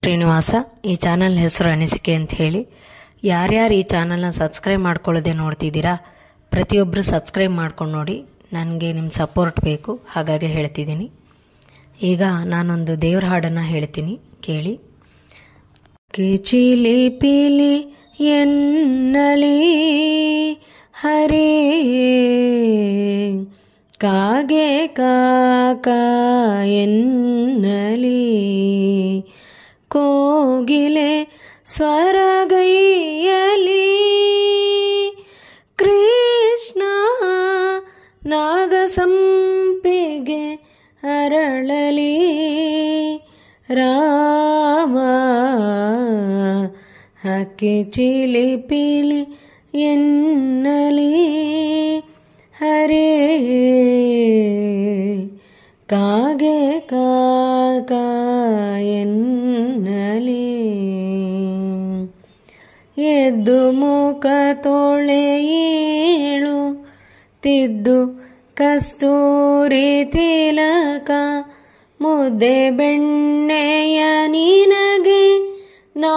ಶ್ರೀನಿವಾಸ. ಈ ಚಾನಲ್ ಹೆಸರು ಅನಿಸಿಕೆ ಅಂತ ಹೇಳಿ. ಯಾರ್ಯಾರು ಈ ಚಾನಲ್ನ ಸಬ್ಸ್ಕ್ರೈಬ್ ಮಾಡ್ಕೊಳ್ಳೋದೇ ನೋಡ್ತಿದ್ದೀರಾ, ಪ್ರತಿಯೊಬ್ಬರು ಸಬ್ಸ್ಕ್ರೈಬ್ ಮಾಡ್ಕೊಂಡು ನೋಡಿ. ನನಗೆ ನಿಮ್ಮ ಸಪೋರ್ಟ್ ಬೇಕು, ಹಾಗಾಗಿ ಹೇಳ್ತಿದ್ದೀನಿ. ಈಗ ನಾನೊಂದು ದೇವ್ರ ಹಾಡನ್ನು ಹೇಳ್ತೀನಿ, ಕೇಳಿ. ಕಿಚಿಲಿ ಪಿಲಿ ಎನ್ನಲಿ ಹರೇ, ಕಾಗೆ ಕಾಕ ಎನ್ನಲಿ, ಕೋಗಿಲೆ ಸ್ವರಗೈಯಲಿ, ಕೃಷ್ಣ ನಾಗಸಂಪಿಗೆ ಅರಳಲಿ, ರಾಮ ಹಕ್ಕಿ ಚಿಲಿಪಿಲಿ ಎನ್ನಲಿ ಹರೇ, ಕಾಗೆ ಕಾಕ ಎನ್ನಲಿ. ಎದ್ದು ಮುಖ ತೊಳೆಯೇಳು ತಿದ್ದು ಕಸ್ತೂರಿ ತಿಲಕ, ಮುದ್ದೆ ಬೆಣ್ಣೆಯ ನಿನಗೆ ನಾ